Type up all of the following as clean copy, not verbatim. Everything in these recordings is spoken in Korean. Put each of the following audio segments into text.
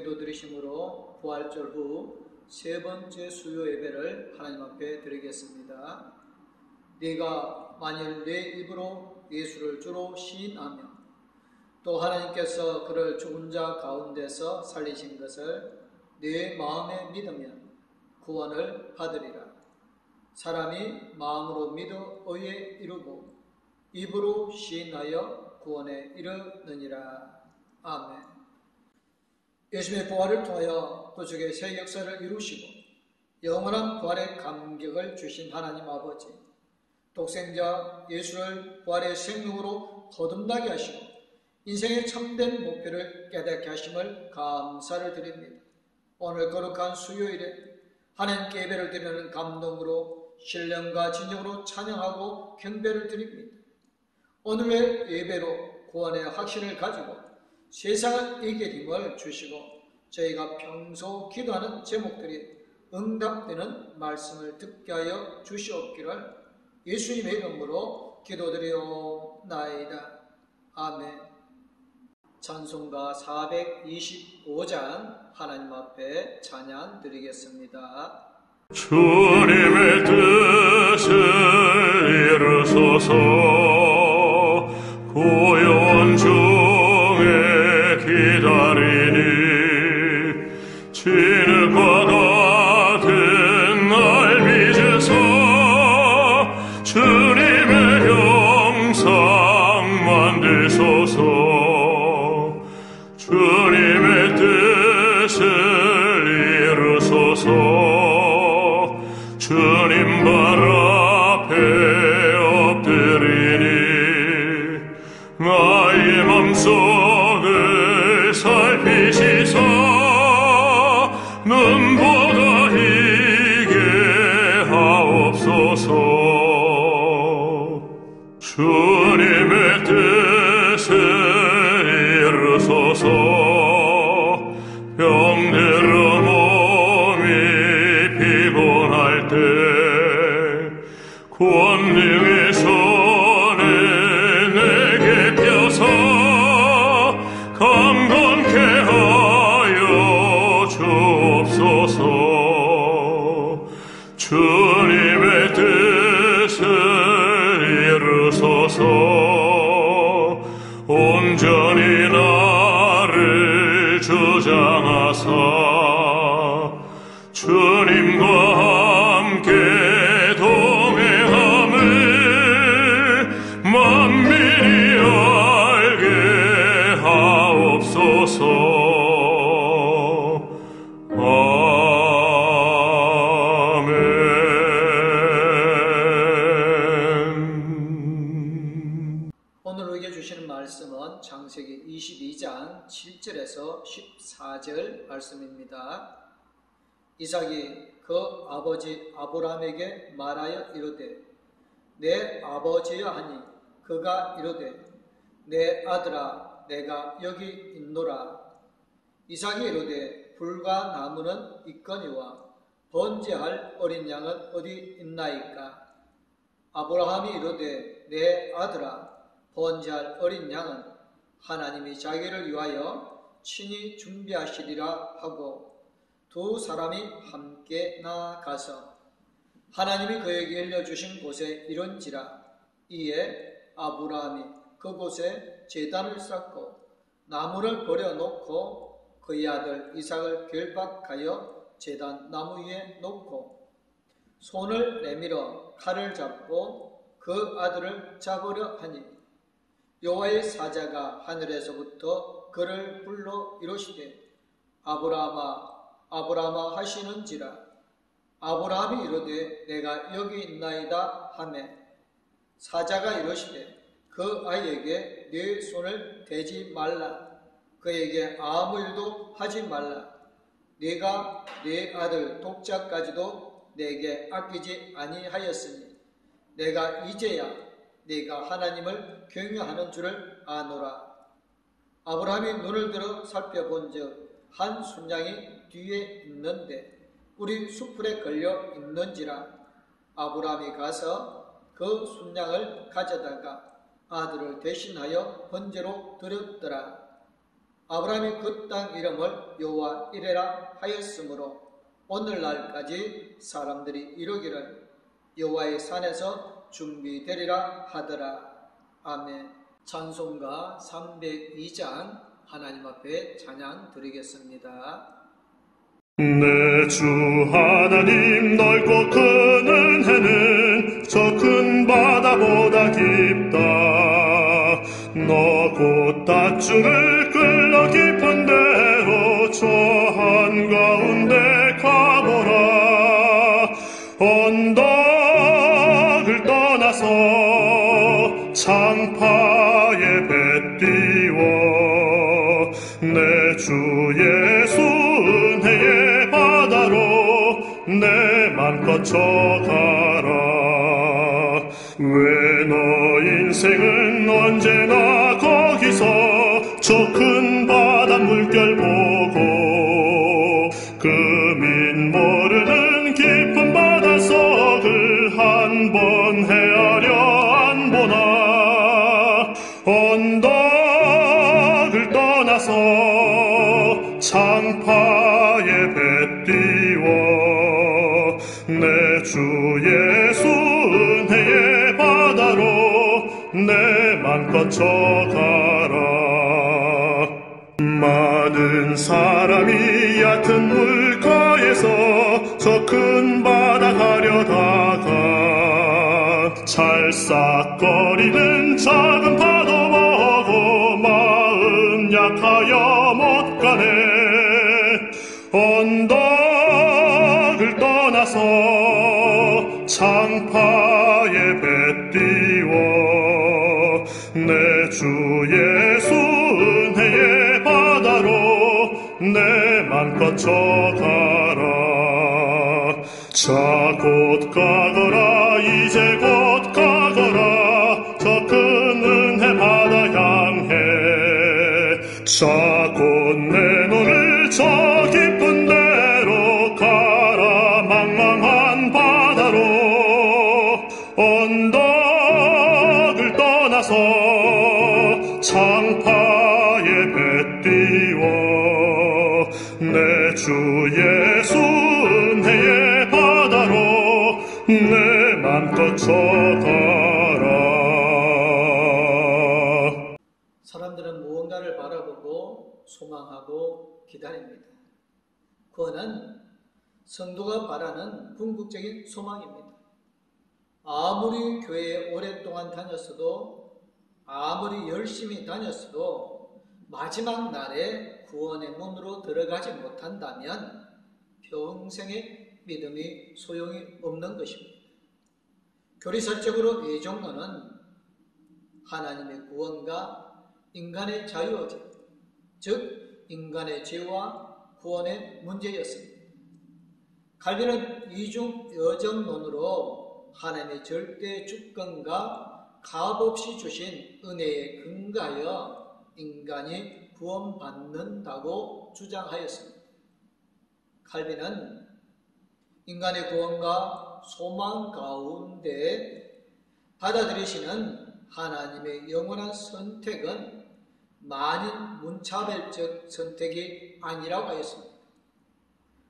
기도드리심으로 부활절 후 세 번째 수요 예배를 하나님 앞에 드리겠습니다. 네가 만일 내 입으로 예수를 주로 시인하며 또 하나님께서 그를 죽은 자 가운데서 살리신 것을 네 마음에 믿으면 구원을 받으리라. 사람이 마음으로 믿어 의에 이르고 입으로 시인하여 구원에 이르느니라. 아멘. 예수님의 부활을 통하여 구속의 새 역사를 이루시고 영원한 부활의 감격을 주신 하나님 아버지, 독생자 예수를 부활의 생명으로 거듭나게 하시고 인생의 참된 목표를 깨닫게 하심을 감사를 드립니다. 오늘 거룩한 수요일에 하나님께 예배를 드리는 감동으로 신령과 진정으로 찬양하고 경배를 드립니다. 오늘의 예배로 구원의 확신을 가지고 세상을 이길 힘을 주시고 저희가 평소 기도하는 제목들이 응답되는 말씀을 듣게 하여 주시옵기를 예수님의 이름으로 기도드리옵나이다. 아멘. 찬송가 425장 하나님 앞에 찬양 드리겠습니다. 주님의 뜻을 이루소서. 고요한 중에 기다리니 진흙과 같은 날 빚으소. 주님의 형상 만드소서. 주님의 뜻을 이루소서. 주님 발 앞에 엎드리니 나의 맘속을 살피시사 눈보다 희게 하옵소서. 주님의 뜻을 이루소서. 병들어 몸이 피곤할 때 권능의 손을 내게 펴서 강건케 하여 주옵소서. 주님의 뜻을 이루소서. 온전히 나를 주장하사 주님과 함께 동행함을 만민이 알게 하옵소서. 아멘. 오늘 우리에게 주시는 말씀은 창세기 22장 7절에서 14절 말씀입니다. 이삭이 그 아버지 아브라함에게 말하여 이르되 내 아버지여 하니 그가 이르되 내 아들아 내가 여기 있노라. 이삭이 이르되 불과 나무는 있거니와 번제할 어린 양은 어디 있나이까. 아브라함이 이르되 내 아들아 번제할 어린 양은 하나님이 자기를 위하여 친히 준비하시리라 하고 두 사람이 함께 나아가서 하나님이 그에게 알려주신 곳에 이른지라. 이에 아브라함이 그곳에 제단을 쌓고 나무를 버려놓고 그의 아들 이삭을 결박하여 제단 나무 위에 놓고 손을 내밀어 칼을 잡고 그 아들을 잡으려 하니 여호와의 사자가 하늘에서부터 그를 불러 이르시되 아브라함아 아브라함아 하시는지라. 아브라함이 이르되 내가 여기 있나이다 하매 사자가 이르시되 그 아이에게 네 손을 대지 말라. 그에게 아무 일도 하지 말라. 네가 네 아들 독자까지도 내게 아끼지 아니하였으니 내가 이제야 네가 하나님을 경외하는 줄을 아노라. 아브라함이 눈을 들어 살펴본즉 한 순양이 뒤에 있는데 우리 수풀에 걸려 있는지라. 아브라함이 가서 그 순양을 가져다가 아들을 대신하여 번제로 드렸더라. 아브라함이 그 땅 이름을 여호와 이레라 하였으므로 오늘날까지 사람들이 이루기를 여호와의 산에서 준비되리라 하더라. 아멘. 찬송가 302장 하나님 앞에 찬양 드리겠습니다. 내 주 하나님 넓고 큰 은혜는 저 큰 바다보다 깊다. 너 곧 닷중을 끌러 깊은 데로 저 한가운데 가보라. 언덕을 떠나서 창파에 배 띄워 내 주 예수 은혜의 바다로 내 맘껏 쳐가라. 왜 너 인생은 언제나 거기서 저 큰 바다 물결 보고 금인 모르는 깊은 바닷속을 한 번 헤아려 안 보나. 언덕을 떠나서 창파에 배 띄워 내 주 예수 은혜의 바다로 내 맘껏 쳐가라. 많은 사람이 얕은 물가에서 저 큰 바다 가려다가 찰싹거리는 작은 파도 보고 마음 약하여 못 가네. 언덕을 떠나서 창파에 배 띄워 내 주 예수 은혜의 바다로 내 맘껏 쳐가라. 자 곧 가거라. 이제 곧 가거라. 저 큰 은혜 바다 향해. 자 곧 내 눈을 저 깊은 데로 가라. 망망한 바다로 언덕을 떠나서 창파에 배 띄워 내 주 예수 은혜의 바다로 내 맘껏 쳐가라. 사람들은 무언가를 바라보고 소망하고 기다립니다. 그거는 성도가 바라는 궁극적인 소망입니다. 아무리 교회에 오랫동안 다녔어도 아무리 열심히 다녔어도 마지막 날에 구원의 문으로 들어가지 못한다면 평생의 믿음이 소용이 없는 것입니다. 교리설적으로 이 종교는 하나님의 구원과 인간의 자유의지, 즉 인간의 죄와 구원의 문제였습니다. 칼빈은 이중 여정론으로 하나님의 절대 주권과 값없이 주신 은혜에 근거하여 인간이 구원받는다고 주장하였습니다. 칼빈은 인간의 구원과 소망 가운데 받아들이시는 하나님의 영원한 선택은 만인 문차별적 선택이 아니라고 하였습니다.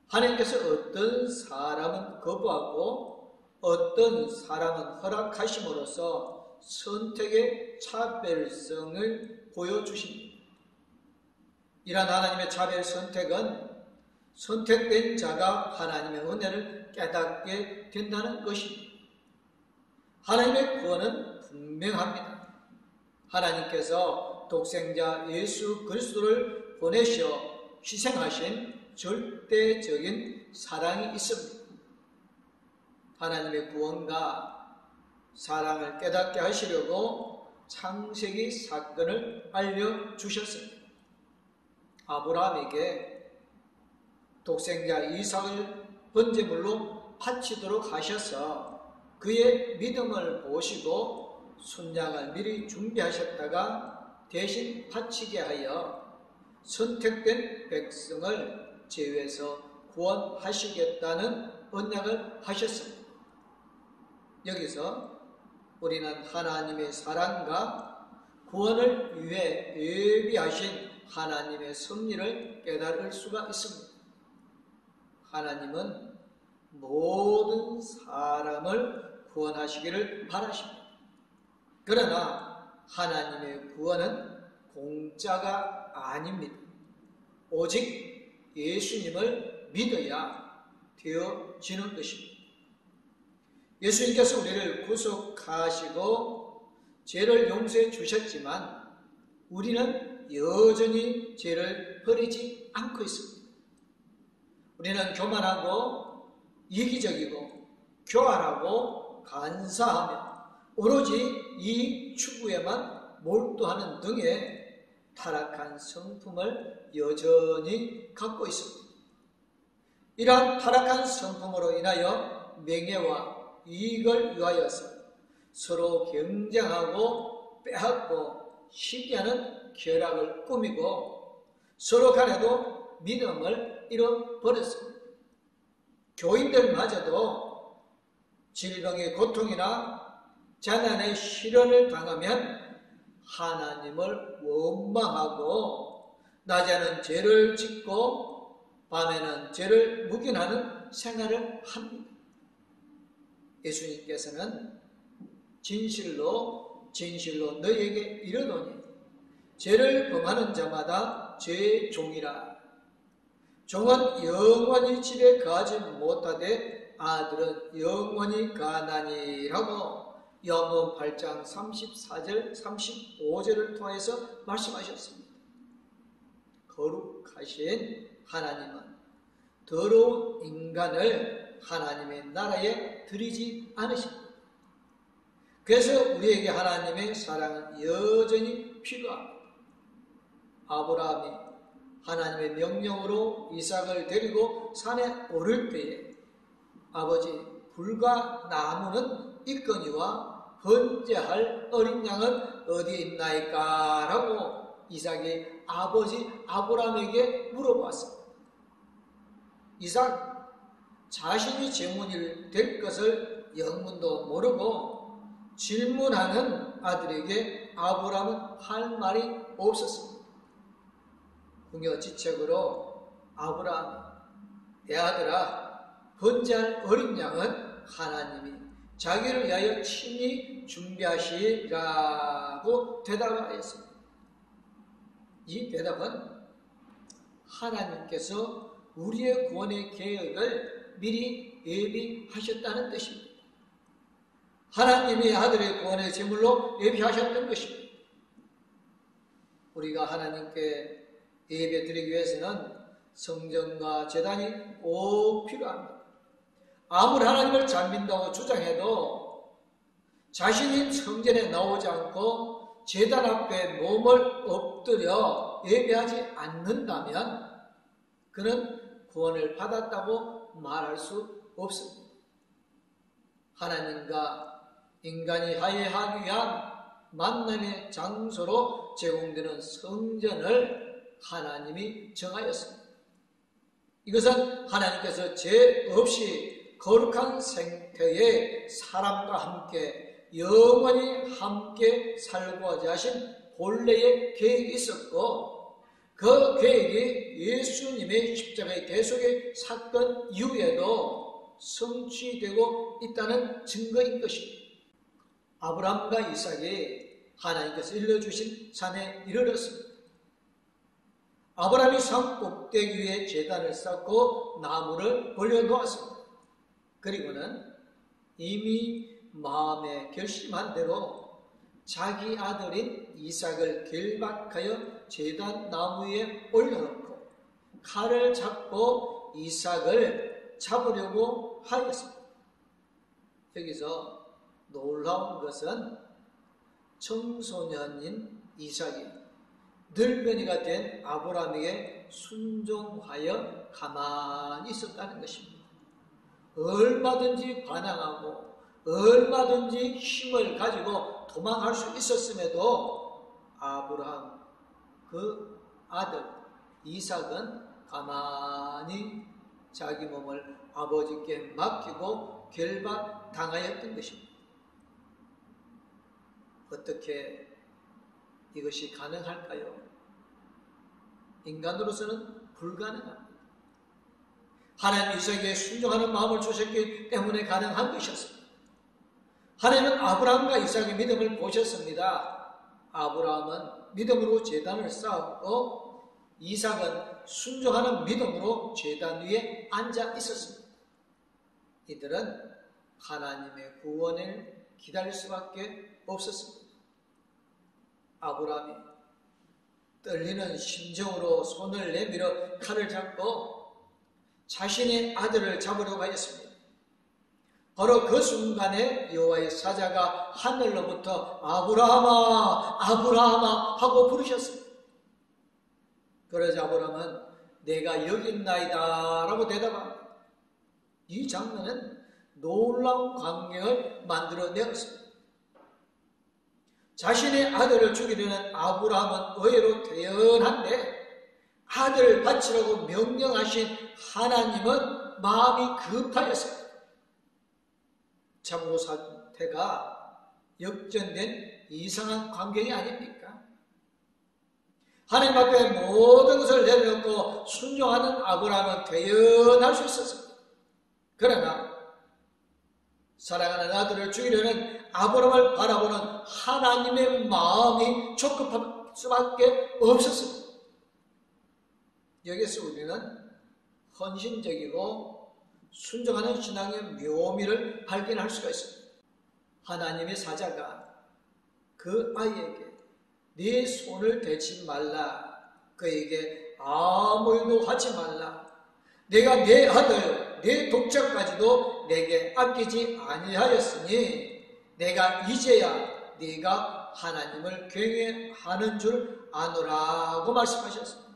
하나님께서 어떤 사람은 거부하고 어떤 사람은 허락하심으로써 선택의 차별성을 보여주십니다. 이러한 하나님의 차별 선택은 선택된 자가 하나님의 은혜를 깨닫게 된다는 것입니다. 하나님의 구원은 분명합니다. 하나님께서 독생자 예수 그리스도를 보내셔 희생하신 절대적인 사랑이 있습니다. 하나님의 구원과 사랑을 깨닫게 하시려고 창세기 사건을 알려주셨습니다. 아브라함에게 독생자 이삭을 번제물로 바치도록 하셔서 그의 믿음을 보시고 순양을 미리 준비하셨다가 대신 바치게 하여 선택된 백성을 제외해서 구원하시겠다는 언약을 하셨습니다. 여기서 우리는 하나님의 사랑과 구원을 위해 예비하신 하나님의 섭리를 깨달을 수가 있습니다. 하나님은 모든 사람을 구원하시기를 바라십니다. 그러나 하나님의 구원은 공짜가 아닙니다. 오직 예수님을 믿어야 되어지는 것입니다. 예수님께서 우리를 구속하시고 죄를 용서해 주셨지만 우리는 여전히 죄를 버리지 않고 있습니다. 우리는 교만하고 이기적이고 교활하고 간사하며 오로지 이 추구에만 몰두하는 등의 타락한 성품을 여전히 갖고 있습니다. 이러한 타락한 성품으로 인하여 명예와 이익을 위하여서 서로 경쟁하고 빼앗고 시기하는 쾌락을 꾸미고 서로 간에도 믿음을 잃어버렸습니다. 교인들마저도 질병의 고통이나 재난의 시련을 당하면 하나님을 원망하고 낮에는 죄를 짓고 밤에는 죄를 묵인하는 생활을 합니다. 예수님께서는 진실로 너희에게 이르노니 죄를 범하는 자마다 죄의 종이라. 종은 영원히 집에 거하지 못하되 아들은 영원히 거하나니라고 요한복음 8장 34절 35절을 통해서 말씀하셨습니다. 거룩하신 하나님은 더러운 인간을 하나님의 나라에 들이지 않으십니다. 그래서 우리에게 하나님의 사랑은 여전히 필요합니다. 아브라함이 하나님의 명령으로 이삭을 데리고 산에 오를 때에 아버지 불과 나무는 있거니와 번제할 어린 양은 어디에 있나이까? 라고 이삭이 아버지 아브라함에게 물어봤습니다. 이삭 자신이 제물이 될 것을 영문도 모르고 질문하는 아들에게 아브라함은 할 말이 없었습니다. 궁여지책으로 아브라함, 내 아들아, 번제할 어린 양은 하나님이 자기를 위하여 친히 준비하시라고 대답하였습니다. 이 대답은 하나님께서 우리의 구원의 계획을 미리 예비하셨다는 뜻입니다. 하나님이 아들의 구원의 제물로 예비하셨던 것입니다. 우리가 하나님께 예배 드리기 위해서는 성전과 제단이 꼭 필요합니다. 아무리 하나님을 잘 믿는다고 주장해도 자신이 성전에 나오지 않고 제단 앞에 몸을 엎드려 예배하지 않는다면 그는 구원을 받았다고 말할 수 없습니다. 하나님과 인간이 화해하기 위한 만남의 장소로 제공되는 성전을 하나님이 정하였습니다. 이것은 하나님께서 죄 없이 거룩한 생태의 사람과 함께 영원히 함께 살고자 하신 본래의 계획이 있었고 그 계획이 예수님의 십자가의 대속의 사건 이후에도 성취되고 있다는 증거인 것입니다. 아브라함과 이삭이 하나님께서 일러주신 산에 이르렀습니다. 아브라함이 산 꼭대기 위에 제단을 쌓고 나무를 벌려놓았습니다. 그리고는 이미 마음에 결심한 대로 자기 아들인 이삭을 결박하여 제단 나무 위에 올려놓고 칼을 잡고 이삭을 잡으려고 하였습니다. 여기서 놀라운 것은 청소년인 이삭이 늙은이가 된 아브라함에게 순종하여 가만히 있었다는 것입니다. 얼마든지 반항하고 얼마든지 힘을 가지고 도망할 수 있었음에도 아브라함 그 아들 이삭은 가만히 자기 몸을 아버지께 맡기고 결박당하였던 것입니다. 어떻게 이것이 가능할까요? 인간으로서는 불가능합니다. 하나님 이삭에게 순종하는 마음을 주셨기 때문에 가능한 것이었습니다. 하나님은 아브라함과 이삭의 믿음을 보셨습니다. 아브라함은 믿음으로 제단을 쌓았고 이삭은 순종하는 믿음으로 제단 위에 앉아 있었습니다. 이들은 하나님의 구원을 기다릴 수밖에 없었습니다. 아브라함이 떨리는 심정으로 손을 내밀어 칼을 잡고 자신의 아들을 잡으려고 하였습니다. 바로 그 순간에 여호와의 사자가 하늘로부터 아브라함아 아브라함아 하고 부르셨습니다. 그러자 아브라함은 내가 여기 있나이다 라고 대답합니다. 이 장면은 놀라운 광경을 만들어내었습니다. 자신의 아들을 죽이려는 아브라함은 의외로 대연한데 아들을 바치라고 명령하신 하나님은 마음이 급하였어요. 참으로 사태가 역전된 이상한 광경이 아닙니까? 하나님 앞에 모든 것을 내려놓고 순종하는 아브라함은 대연할 수 있었습니다. 그러나 사랑하는 아들을 죽이려는 아브라함을 바라보는 하나님의 마음이 촉급할 수밖에 없었습니다. 여기서 우리는 헌신적이고 순종하는 신앙의 묘미를 발견할 수가 있습니다. 하나님의 사자가 그 아이에게 네 손을 대지 말라, 그에게 아무 일도 하지 말라, 내가 내 아들 내 독자까지도 내게 아끼지 아니하였으니 내가 이제야 네가 하나님을 경외하는 줄 아노라고 말씀하셨습니다.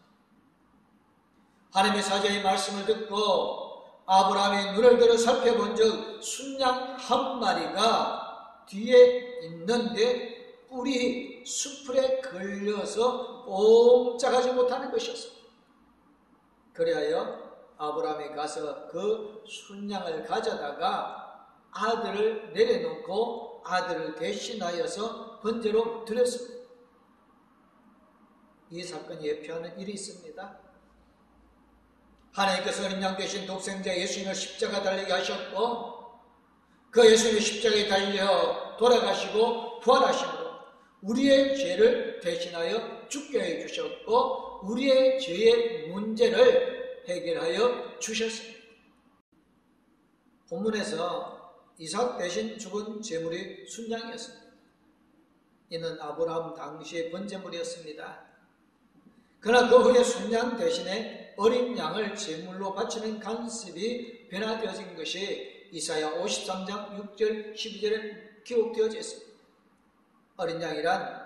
하나님의 사자의 말씀을 듣고 아브라함이 눈을 들어 살펴본 적 순양 한 마리가 뒤에 있는데 뿔이 수풀에 걸려서 꼼짝하지 못하는 것이었습니다. 그리하여 아브라함이 가서 그 순양을 가져다가 아들을 내려놓고 아들을 대신하여서 번제로 드렸습니다. 이 사건이 예표하는 일이 있습니다. 하나님께서 어린 양 되신 독생자 예수님을 십자가 달리게 하셨고 그 예수님이 십자가에 달려 돌아가시고 부활하심으로 우리의 죄를 대신하여 죽게 해주셨고 우리의 죄의 문제를 해결하여 주셨습니다. 본문에서 이삭 대신 죽은 제물이 순양이었습니다. 이는 아브라함 당시의 번제물이었습니다. 그러나 그 후에 순양 대신에 어린 양을 제물로 바치는 관습이 변화되어진 것이 이사야 53장 6절 12절에 기록되어져 있습니다. 어린 양이란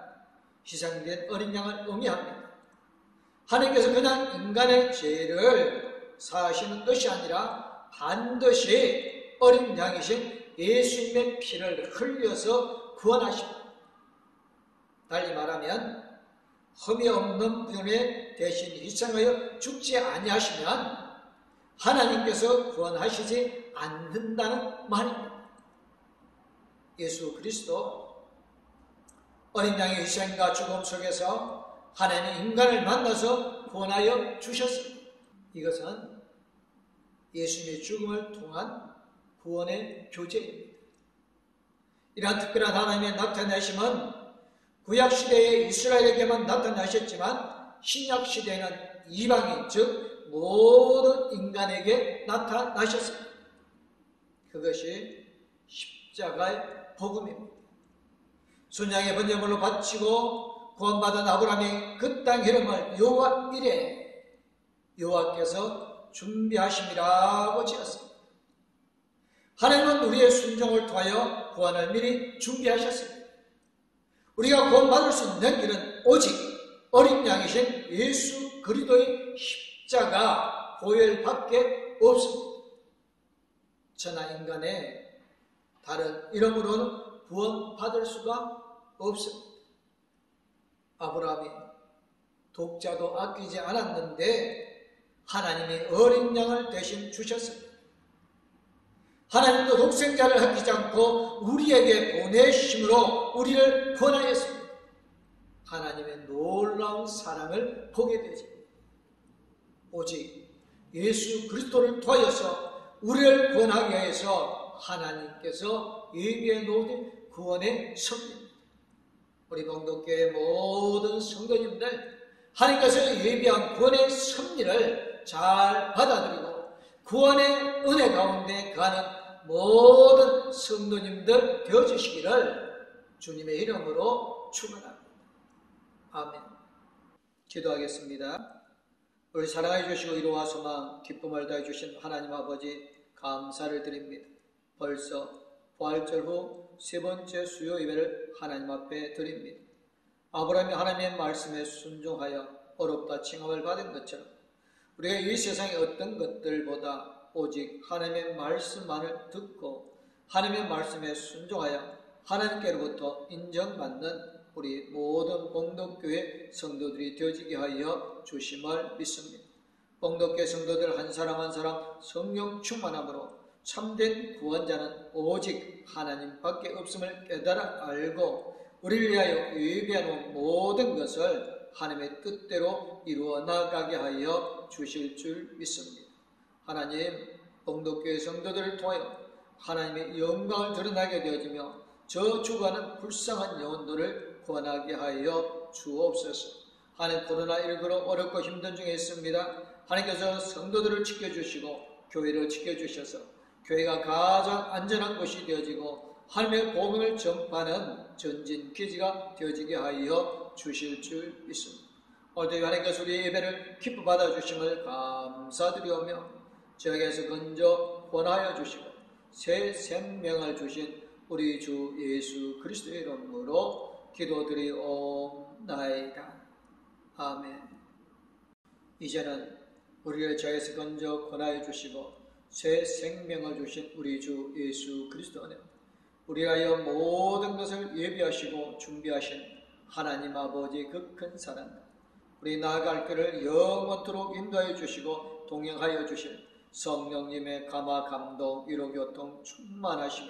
희생된 어린 양을 의미합니다. 하나님께서 그냥 인간의 죄를 사하시는 것이 아니라 반드시 어린 양이신 예수님의 피를 흘려서 구원하십니다. 달리 말하면 흠이 없는 분에 대신 희생하여 죽지 아니하시면 하나님께서 구원하시지 않는다는 말입니다. 예수 그리스도 어린 양의 희생과 죽음 속에서 하나님의 인간을 만나서 구원하여 주셨습니다. 이것은 예수님의 죽음을 통한 구원의 교제입니다. 이러한 특별한 하나님의 나타내심은 구약시대에 이스라엘에게만 나타나셨지만 신약시대에는 이방인 즉 모든 인간에게 나타나셨습니다. 그것이 십자가의 복음입니다. 순양의 번제물로 바치고 구원받은 아브라함이 그 땅 이름을 여호와 이레 여호와께서 준비하심이라고 지었습니다. 하나님은 우리의 순종을 통하여 구원을 미리 준비하셨습니다. 우리가 구원받을 수 있는 길은 오직 어린 양이신 예수 그리스도의 십자가 보혈밖에 없습니다. 천하 인간의 다른 이름으로는 구원받을 수가 없습니다. 아브라함이 독자도 아끼지 않았는데 하나님이 어린 양을 대신 주셨습니다. 하나님도 독생자를 아끼지 않고 우리에게 보내심으로 우리를 구원하였습니다. 하나님의 놀라운 사랑을 보게 되죠. 오직 예수 그리스도를 통하여서 우리를 구원하기 위해서 하나님께서 예비해 놓은 구원의 섭리입니다. 우리 봉독교회 모든 성도님들, 하나님께서 예비한 구원의 섭리를 잘 받아들이고 구원의 은혜 가운데 가는 모든 성도님들 되어주시기를 주님의 이름으로 축원합니다. 아멘. 기도하겠습니다. 우리 사랑해 주시고 이루와 소망 기쁨을 다해 주신 하나님 아버지 감사를 드립니다. 벌써 부활절 후 세 번째 수요 예배를 하나님 앞에 드립니다. 아브라함이 하나님의 말씀에 순종하여 어렵다 칭함을 받은 것처럼 우리가 이 세상의 어떤 것들보다 오직 하나님의 말씀만을 듣고 하나님의 말씀에 순종하여 하나님께로부터 인정받는 우리 모든 봉독교회 성도들이 되어지게 하여 주심을 믿습니다. 봉독교회 성도들 한 사람 한 사람 성령 충만함으로 참된 구원자는 오직 하나님밖에 없음을 깨달아 알고 우리를 위하여 예비하는 모든 것을 하나님의 뜻대로 이루어 나가게 하여 주실 줄 믿습니다. 하나님, 봉독교회 성도들을 통하여 하나님의 영광을 드러나게 되어지며 저 죽어가는 불쌍한 영혼들을 구원하게 하여 주옵소서. 하나님, 코로나19로 어렵고 힘든 중에 있습니다. 하나님께서 성도들을 지켜주시고 교회를 지켜주셔서 교회가 가장 안전한 곳이 되어지고 하나님의 복음을 전파하는 전진기지가 되어지게 하여 주실 줄 믿습니다. 오늘도 하나님께서 우리 예배를 기뻐 받아주심을 감사드리오며 저에게서 건져 권하여 주시고 새 생명을 주신 우리 주 예수 그리스도의 이름으로 기도드리옵나이다. 아멘. 이제는 우리를 저에게서 건져 권하여 주시고 새 생명을 주신 우리 주 예수 그리스도 안에 우리 하여 모든 것을 예비하시고 준비하신 하나님 아버지의 그 큰 사랑, 우리 나아갈 길을 영원토록 인도하여 주시고 동행하여 주실 성령님의 감화 감동 위로 교통 충만하시며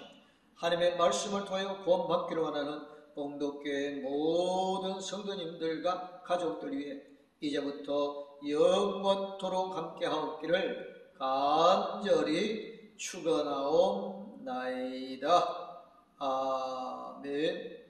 하나님의 말씀을 통하여 구원받기를 원하는 봉독교회 모든 성도님들과 가족들 위해 이제부터 영원토록 함께하옵기를 간절히 축원하옵나이다. 아멘.